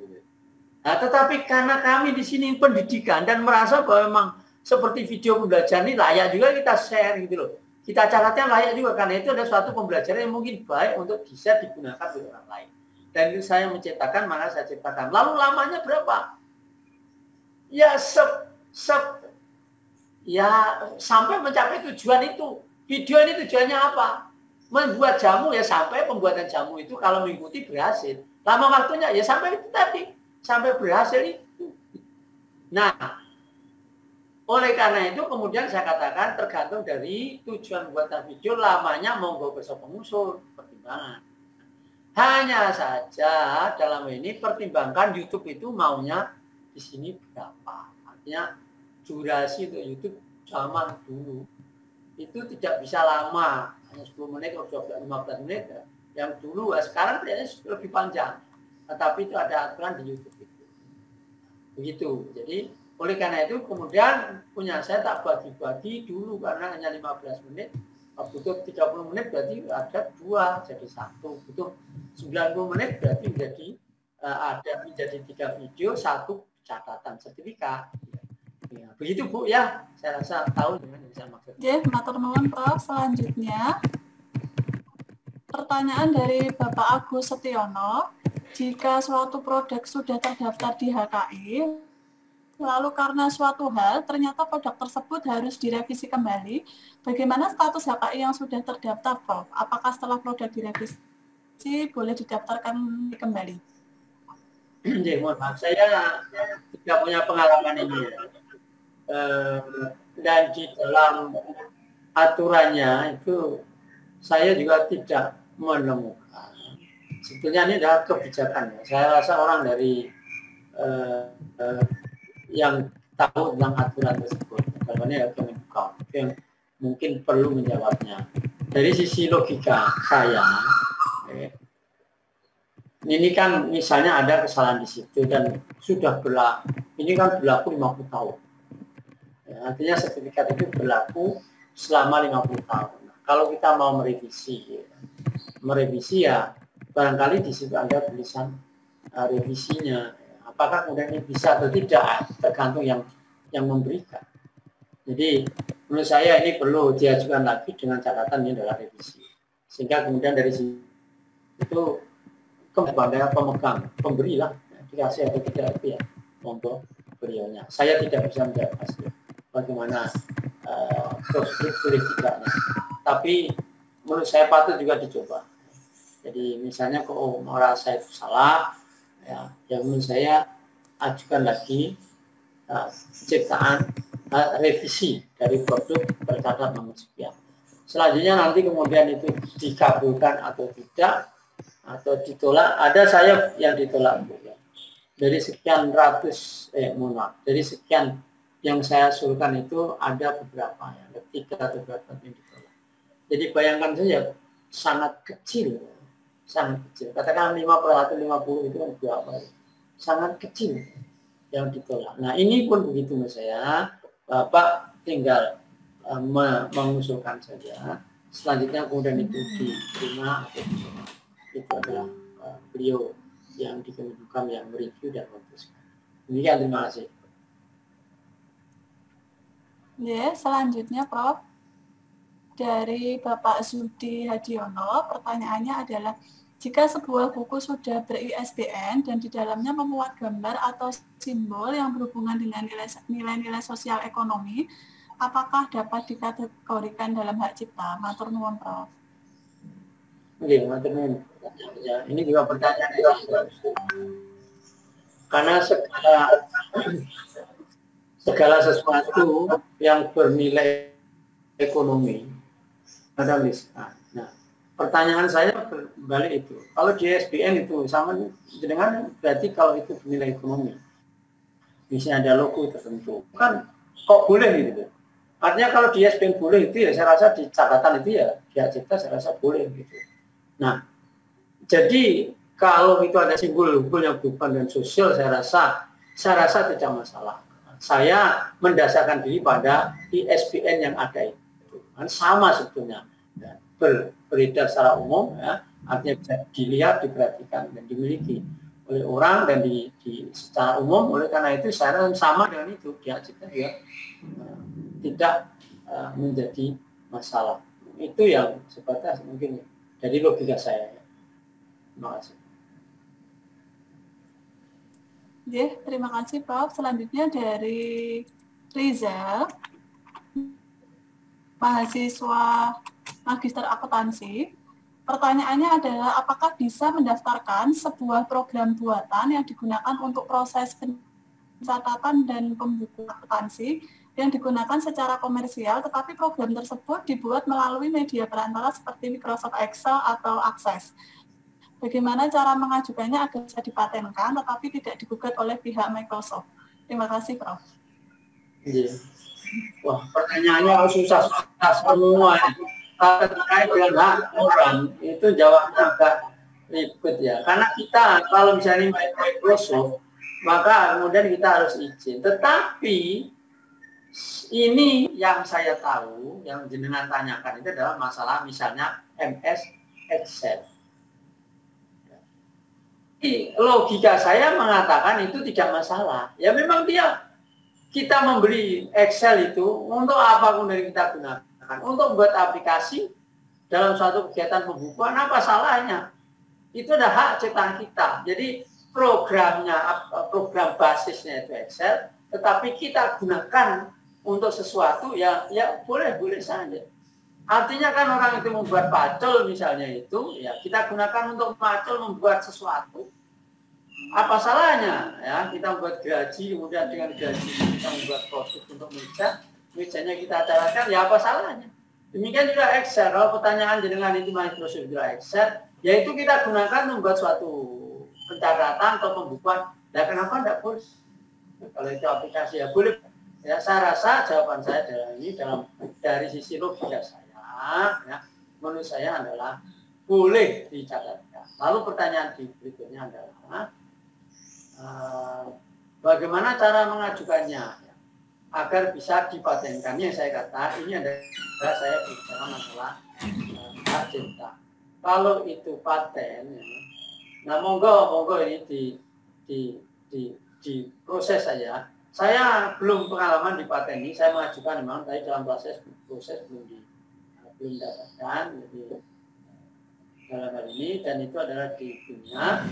A: Nah, tetapi karena kami di sini pendidikan dan merasa bahwa memang seperti video pembelajaran ini layak juga kita share gitu loh. Kita catatnya layak juga karena itu ada suatu pembelajaran yang mungkin baik untuk bisa digunakan oleh orang lain. Dan itu saya menciptakan, maka saya ciptakan. Lalu lamanya berapa? Ya sampai mencapai tujuan itu. Video ini tujuannya apa? Membuat jamu ya sampai pembuatan jamu itu kalau mengikuti berhasil. Lama waktunya ya sampai itu tadi. Sampai berhasil itu. Nah, oleh karena itu kemudian saya katakan tergantung dari tujuan buatan video, lamanya monggo besok pengusul pertimbangan. Hanya saja dalam ini pertimbangkan YouTube itu maunya di sini berapa. Artinya durasi untuk YouTube zaman dulu itu tidak bisa lama, hanya 10 menit atau 15 menit. Yang dulu sekarang ternyata lebih panjang. Tetapi itu ada aturan di YouTube itu. Begitu. Jadi oleh karena itu kemudian punya saya tak bagi-bagi dulu karena hanya 15 menit, butuh 30 menit berarti ada 2 jadi 1, butuh 90 menit berarti menjadi 3 video, 1 catatan sertifikat. Ya, begitu Bu ya, saya rasa tahu dengan yang saya maksud.
B: Matur nuwun Prof. Selanjutnya pertanyaan dari Bapak Agus Setiono, jika suatu produk sudah terdaftar di HKI, lalu karena suatu hal ternyata produk tersebut harus direvisi kembali, bagaimana status HKI yang sudah terdaftar, Prof? Apakah setelah produk direvisi boleh didaftarkan kembali?
A: Mohon maaf, saya tidak punya pengalaman ini. Dan di dalam aturannya itu saya juga tidak menemukan. Sebetulnya ini adalah kebijakan. Saya rasa orang dari yang tahu tentang aturan tersebut, namanya Kemenkom, yang mungkin perlu menjawabnya. Dari sisi logika saya, ini kan misalnya ada kesalahan di situ dan sudah ini kan berlaku 50 tahun. Ya, artinya sertifikat itu berlaku selama 50 tahun. Kalau kita mau merevisi ya barangkali di situ ada tulisan revisinya. Apakah kemudian ini bisa atau tidak tergantung yang memberikan. Jadi menurut saya ini perlu diajukan lagi dengan catatan ini adalah revisi. Sehingga kemudian dari situ kepada pemegang, pemberilah dikasih atau tidak itu ya monggo beliaunya. Saya tidak bisa menjawab pasti bagaimana prosedur boleh tidaknya. Tapi menurut saya patut juga dicoba. Jadi misalnya kalau merasa itu salah, ya menurut saya ajukan lagi ciptaan revisi dari produk bercatat nomor sekian. Selanjutnya nanti kemudian itu dikabulkan atau tidak, atau ditolak. Ada saya yang ditolak. Dari sekian ratus, dari sekian yang saya usulkan itu ada beberapa, ya, 3 atau 4 yang ditolak. Jadi bayangkan saja, sangat kecil. Katakan 5/150 itu kan berapa? Sangat kecil yang ditolak. Nah ini pun begitu Mas saya, Bapak tinggal mengusulkan saja. Selanjutnya kemudian itu diterima atau tidak. Itu adalah beliau yang di Kemenhukam yang mereview dan memutuskan. Demikian, terima kasih.
B: Ya, selanjutnya Prof. Dari Bapak Zudi Hadiono, pertanyaannya adalah, jika sebuah buku sudah ber-ISBN dan di dalamnya memuat gambar atau simbol yang berhubungan dengan nilai-nilai sosial ekonomi, apakah dapat dikategorikan dalam hak cipta? Matur nuwun, Prof.
A: Oke, matur nuwun. Ini juga pertanyaan yang bagus. Karena segala sesuatu yang bernilai ekonomi ada lisan. Nah, pertanyaan saya berbalik itu. Kalau di ISBN itu sama dengan berarti kalau itu bernilai ekonomi. Misalnya ada logo tertentu. Kan kok boleh gitu. Artinya kalau di ISBN boleh itu ya saya rasa di catatan itu ya di hak cipta saya rasa boleh gitu. Nah, jadi kalau itu ada simbol-simbol yang berhubungan dengan sosial saya rasa tidak masalah. Saya mendasarkan diri pada ISBN yang ada itu. Kan sama sebetulnya. Ya, beredar secara umum, ya, artinya bisa dilihat, diperhatikan, dan dimiliki oleh orang dan secara umum. Oleh karena itu saya rasa sama dengan itu. Dia juga tidak menjadi masalah. Itu yang sebatas mungkin dari logika saya. Terima kasih.
B: Ya, terima kasih Prof. Selanjutnya dari Rizal, mahasiswa Magister Akuntansi. Pertanyaannya adalah, apakah bisa mendaftarkan sebuah program buatan yang digunakan untuk proses pencatatan dan pembukuan akuntansi yang digunakan secara komersial, tetapi program tersebut dibuat melalui media perantara seperti Microsoft Excel atau Access. Bagaimana cara mengajukannya agar bisa dipatenkan tetapi tidak digugat oleh pihak Microsoft? Terima kasih, Prof.
A: Iya. Wah, pertanyaannya susah semua. Kalau terkait dengan hak orang, itu jawabnya agak ribet ya. Karena kita kalau misalnya Microsoft, maka kemudian kita harus izin. Tetapi ini yang saya tahu, yang jenengan tanyakan itu adalah masalah misalnya MS Excel. Logika saya mengatakan itu tidak masalah. Ya memang kita memberi Excel itu untuk apapun yang kita gunakan. Untuk buat aplikasi dalam suatu kegiatan pembukuan, apa salahnya? Itu ada hak ciptaan kita. Jadi program basisnya itu Excel, tetapi kita gunakan untuk sesuatu ya boleh saja. Artinya kan orang itu membuat pacul misalnya itu, ya kita gunakan untuk pacul membuat sesuatu. Apa salahnya? Ya kita membuat gaji, kemudian dengan gaji kita membuat produk untuk mejanya kita acarakan, ya apa salahnya? Demikian juga Excel. Kalau pertanyaan dengan itu Microsoft juga Excel, yaitu kita gunakan membuat suatu pencatatan atau pembukuan. Nah, kenapa tidak boleh? Kalau itu aplikasi ya boleh. Ya saya rasa jawaban saya dari sisi logika saya. Ya, menurut saya adalah boleh dicatatkan. Lalu pertanyaan berikutnya adalah bagaimana cara mengajukannya agar bisa dipatenkan. Yang saya kata ini adalah saya bicara masalah hak cipta. Kalau itu paten, nah monggo ini diproses saja. Saya belum pengalaman di pateni, saya mengajukan memang tadi dalam proses belum dapatkan jadi dalam hal ini, dan itu adalah di dunia.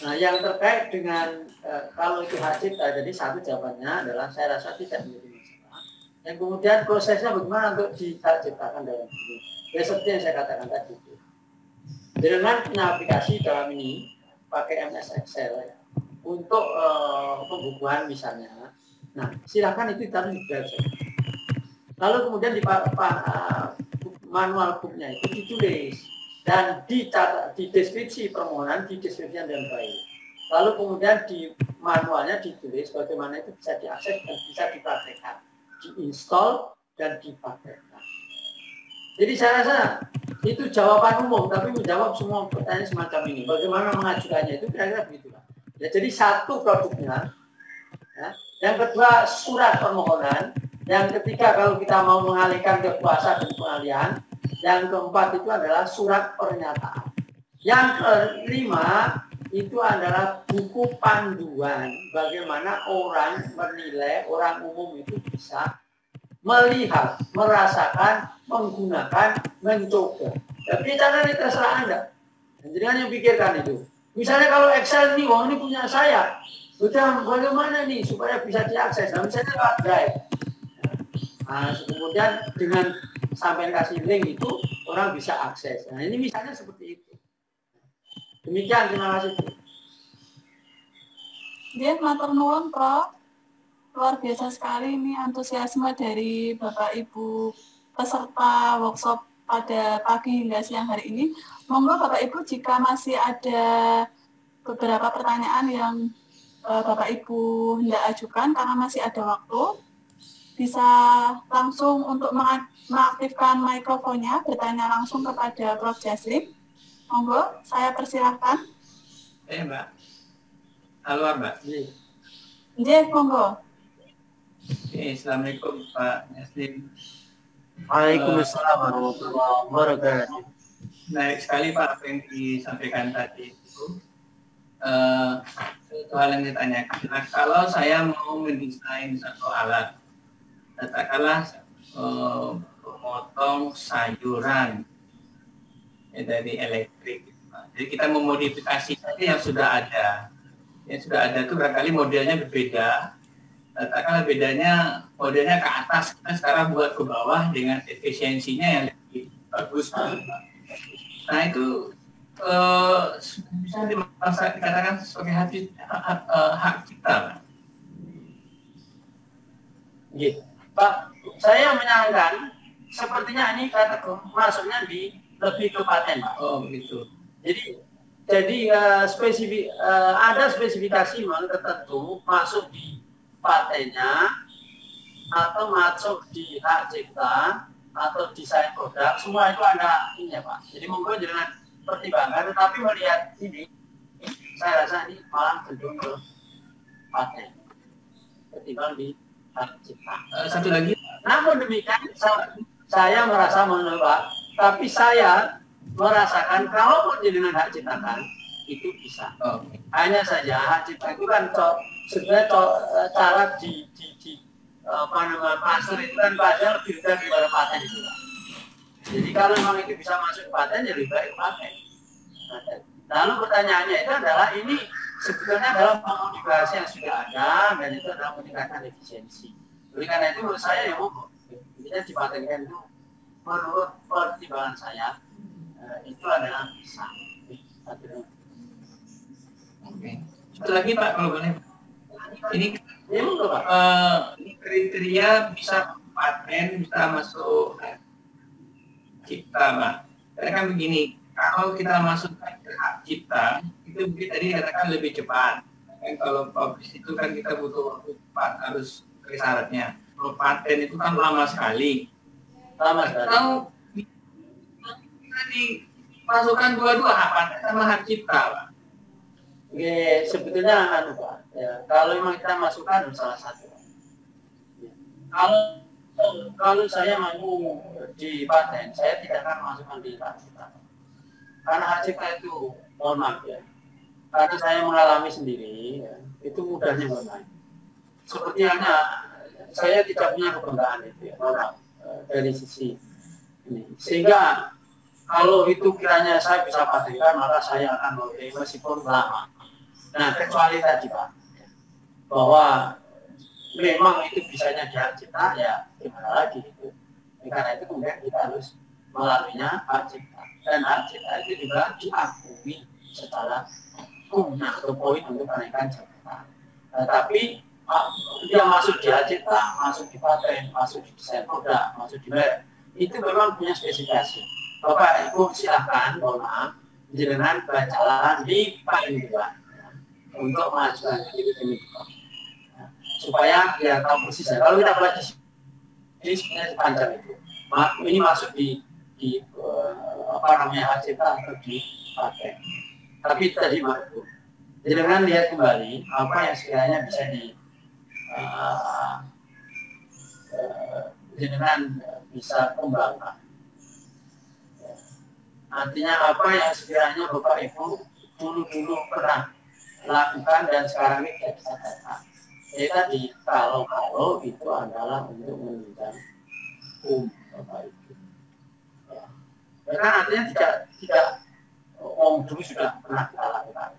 A: Nah, yang terkait dengan kalau itu hak cipta, jadi satu jawabannya adalah saya rasa tidak menjadi masalah. Dan kemudian prosesnya bagaimana untuk diciptakan dalam ini. Ya, seperti yang saya katakan tadi. Dengan punya aplikasi dalam ini pakai MS Excel ya, untuk pembukuan misalnya. Nah, silakan itu tadi juga. Lalu kemudian manual booknya itu ditulis dan dicatat di deskripsi permohonan, dideskripsikan dengan baik. Lalu kemudian di manualnya ditulis bagaimana itu bisa diakses dan bisa dipraktekkan, diinstal dan dipraktekkan. Jadi saya rasa itu jawaban umum, tapi menjawab semua pertanyaan semacam ini. Bagaimana mengajukannya itu kira-kira begitu. Ya, jadi satu produknya, ya. Yang kedua surat permohonan, yang ketiga kalau kita mau mengalihkan ke kuasa dan pengalihan, yang keempat itu adalah surat pernyataan. Yang kelima itu adalah buku panduan bagaimana orang menilai, orang umum itu bisa melihat, merasakan, menggunakan, mencoba. Tapi caranya terserah Anda. Jadi yang pikirkan itu. Misalnya kalau Excel ini, wah ini punya saya. Sudah bagaimana nih supaya bisa diakses? Nah, misalnya lewat Drive. Nah, kemudian dengan sampai kasih link itu orang bisa akses. Nah ini misalnya seperti itu. Demikian, terima kasih.
B: Dia matur nuwun, Prof. Luar biasa sekali ini antusiasme dari Bapak Ibu peserta workshop pada pagi hingga siang hari ini. Monggo Bapak Ibu jika masih ada beberapa pertanyaan yang Bapak Ibu hendak ajukan karena masih ada waktu, bisa langsung untuk mengaktifkan mikrofonnya, bertanya langsung kepada Prof. Jaslim. Monggo, saya persilahkan.
C: Mbak. Halo, Mbak.
B: Nggih, monggo.
C: Assalamualaikum Pak Jaslim.
A: Waalaikumsalam warahmatullahi wabarakatuh.
C: Menarik sekali Pak apa yang disampaikan tadi itu. Itu hal yang ditanyakan. Nah, kalau saya mau mendesain satu alat, katakanlah memotong sayuran dari elektrik. Jadi kita memodifikasi saja yang sudah ada. Yang sudah ada itu barangkali modelnya berbeda. Katakanlah bedanya modelnya ke atas, kita sekarang buat ke bawah dengan efisiensinya yang lebih bagus. Nah itu bisa dikatakan sebagai hak cipta.
A: Gitu. Pak, saya menyarankan sepertinya ini kata masuknya di lebih ke paten, Pak.
C: Oh begitu.
A: Jadi ada spesifikasi tertentu masuk di patennya atau masuk di hak cipta atau desain produk, semua itu ada ini ya Pak. Jadi monggo jangan pertimbangkan, tetapi melihat ini, saya rasa ini malah cenderung ke paten ketimbang di hak cipta.
C: Satu lagi.
A: Namun demikian saya merasa menolak, tapi saya merasakan kalau jenengan hak ciptakan itu bisa. Hanya saja hak cipta itu kan sebenarnya cara di pasar itu kan pasar lebih rendah daripada paten itu. Jadi kalau memang itu bisa masuk ke paten, ya lebih baik paten. Lalu pertanyaannya itu adalah ini sebetulnya adalah modifikasi yang sudah ada dan itu adalah meningkatkan efisiensi. Oleh karena itu menurut saya ya kita dipatenkan itu menurut pertimbangan saya itu adalah bisa.
C: Oke. Satu lagi Pak kalau boleh. Ini kriteria bisa paten, bisa masuk cipta, Pak. Karena kan begini, kalau kita masuk ke hak cipta, itu mungkin tadi katakan lebih cepat. Dan kalau publish itu kan kita butuh waktu cepat, harus syaratnya. Kalau paten itu kan lama sekali. Kalau kita dimasukkan dua-dua hak paten sama hak cipta, Pak.
A: Oke, sebetulnya Pak. Ya, kalau memang kita masukkan salah satu. Ya. Kalau saya mau di paten, saya tidak akan masukkan di hak cipta. Karena hak cipta itu, mohon maaf ya. Karena saya mengalami sendiri, ya, itu mudahnya mohon maaf. Seperti saya tidak punya kebanggaan itu ya, dari sisi ini. Sehingga kalau itu kiranya saya bisa patenkan, maka saya akan memilih meskipun lama. Nah, kecuali tadi Pak, bahwa memang itu bisanya di hak cipta, ya gimana lagi itu. Karena itu kemudian kita harus melaluinya hak cipta. Dan hak cipta itu juga diakui secara punya atau poin untuk kenaikan jabatan. Tapi dia masuk di hak cipta, masuk di paten, masuk di desain produk, masuk di merek, itu memang punya spesifikasi. Bapak Ibu silahkan, mohon maaf, jenengan bacalah di paling depan untuk mengajukan ini supaya dia tahu persis. Kalau kita baca ini sebenarnya sepanjang itu, ini masuk di apa namanya hak cipta atau di pakai. Tapi tadi Ibu, jenengan lihat kembali apa yang sekiranya bisa jenengan bisa kembangkan. Artinya apa yang sekiranya Bapak Ibu dulu pernah lakukan dan sekarang ini tidak bisa lakukan. Jadi tadi kalau itu adalah untuk menunjang Bapak Ibu. Ya. Karena artinya tidak dulu sudah pernah kita lakukan.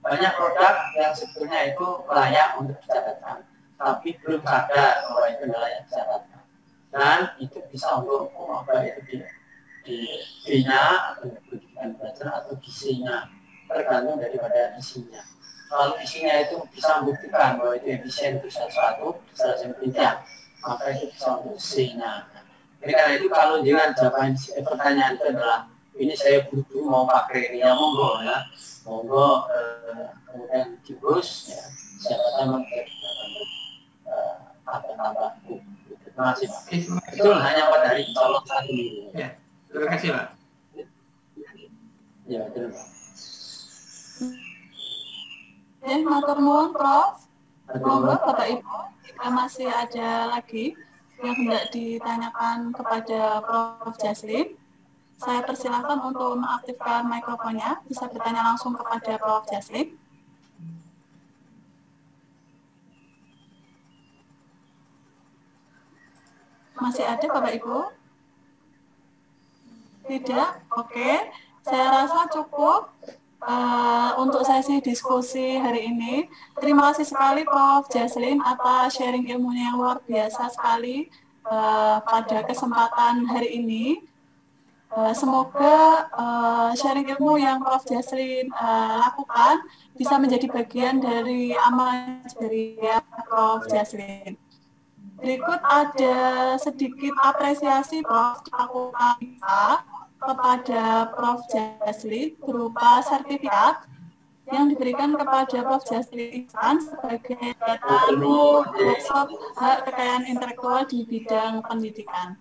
A: Banyak produk yang sebetulnya itu layak untuk dicatatkan, tapi belum sadar bahwa itu layak dicatatkan. Dan itu bisa untuk apa itu di B-nya atau pendidikan belajar atau gizinya, tergantung daripada isinya. Kalau isinya itu bisa membuktikan bahwa itu efisien untuk sesuatu, salah satu penelitian, maka itu bisa untuk C-nya. Jadi karena itu kalau jangan jawaban pertanyaan itu adalah ini saya butuh mau pakai ini ya monggo ya, monggo kemudian diurus ya, siapa tahu tambah. Terima kasih Pak. Itu hanya pada hari insya satu minggu.
C: Ya, terima kasih Pak.
A: Ya, terima kasih.
B: Matur nuwun Prof. Monggo Bapak Ibu, jika masih ada lagi yang hendak ditanyakan kepada Prof. Jaslin, saya persilahkan untuk mengaktifkan mikrofonnya, bisa bertanya langsung kepada Prof. Jaslin. Masih ada Bapak Ibu? Tidak? Oke. Saya rasa cukup untuk sesi diskusi hari ini. Terima kasih sekali Prof. Jaslin atas sharing ilmunya yang luar biasa sekali pada kesempatan hari ini. Semoga sharing ilmu yang Prof. Jaslin lakukan bisa menjadi bagian dari amal jariah Prof. Jaslin. Berikut ada sedikit apresiasi Prof. dilakukan kepada Prof. Jaslin berupa sertifikat yang diberikan kepada Prof. Jaslin sebagai tamu workshop hak kekayaan intelektual di bidang pendidikan.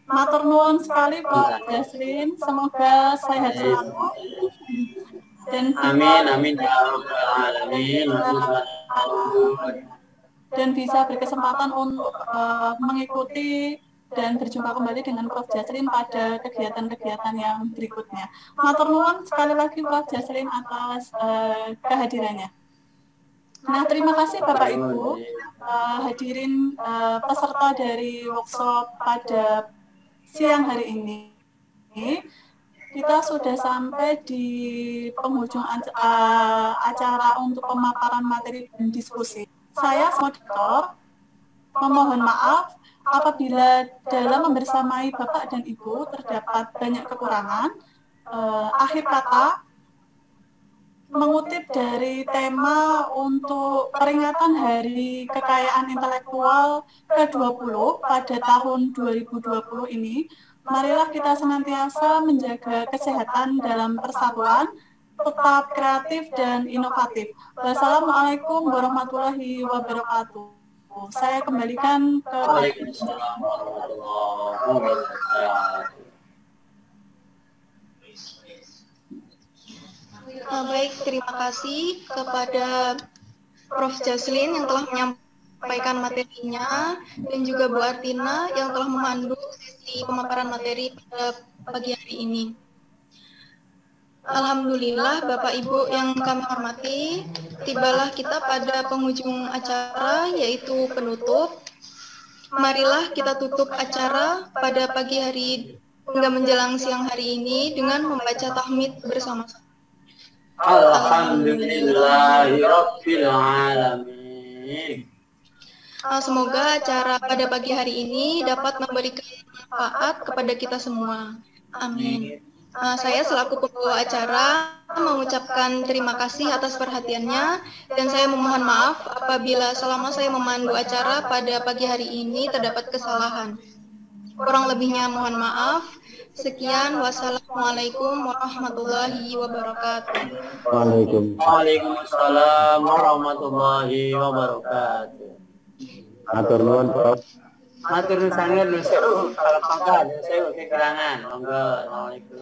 B: Matur nuwun sekali Prof. Jaslin, semoga sehat selalu. Dan
A: amin.
B: Dan bisa berkesempatan untuk mengikuti dan berjumpa kembali dengan Prof. Jaslin pada kegiatan-kegiatan yang berikutnya. Matur nuwun sekali lagi Prof. Jaslin atas kehadirannya. Nah, terima kasih Bapak Ibu hadirin peserta dari workshop pada siang hari ini. Kita sudah sampai di penghujung acara untuk pemaparan materi dan diskusi. Saya moderator memohon maaf apabila dalam membersamai Bapak dan Ibu terdapat banyak kekurangan. Akhir kata, mengutip dari tema untuk peringatan Hari Kekayaan Intelektual ke-20 pada tahun 2020 ini, marilah kita senantiasa menjaga kesehatan dalam persatuan, tetap kreatif dan inovatif. Wassalamualaikum warahmatullahi wabarakatuh. Saya kembalikan ke
A: Waalaikumsalam warahmatullahi wabarakatuh.
D: Baik, terima kasih kepada Prof. Jaslin yang telah menyampaikan materinya dan juga Bu Artina yang telah memandu sesi pemaparan materi pada pagi hari ini. Alhamdulillah, Bapak Ibu yang kami hormati, tibalah kita pada penghujung acara, yaitu penutup. Marilah kita tutup acara pada pagi hari hingga menjelang siang hari ini dengan membaca tahmid bersama-sama.
A: Alhamdulillahirabbil alamin.
D: Semoga acara pada pagi hari ini dapat memberikan manfaat kepada kita semua. Amin. Saya selaku pembawa acara mengucapkan terima kasih atas perhatiannya dan saya memohon maaf apabila selama saya memandu acara pada pagi hari ini terdapat kesalahan. Kurang lebihnya mohon maaf. Sekian, wassalamualaikum warahmatullahi wabarakatuh.
A: Waalaikumsalam warahmatullahi wabarakatuh.
E: Matur nuwun, Prof.
A: Matur nuwun sanget lho, sewu kalau pangkat, sewu kekurangan. Monggo, assalamualaikum.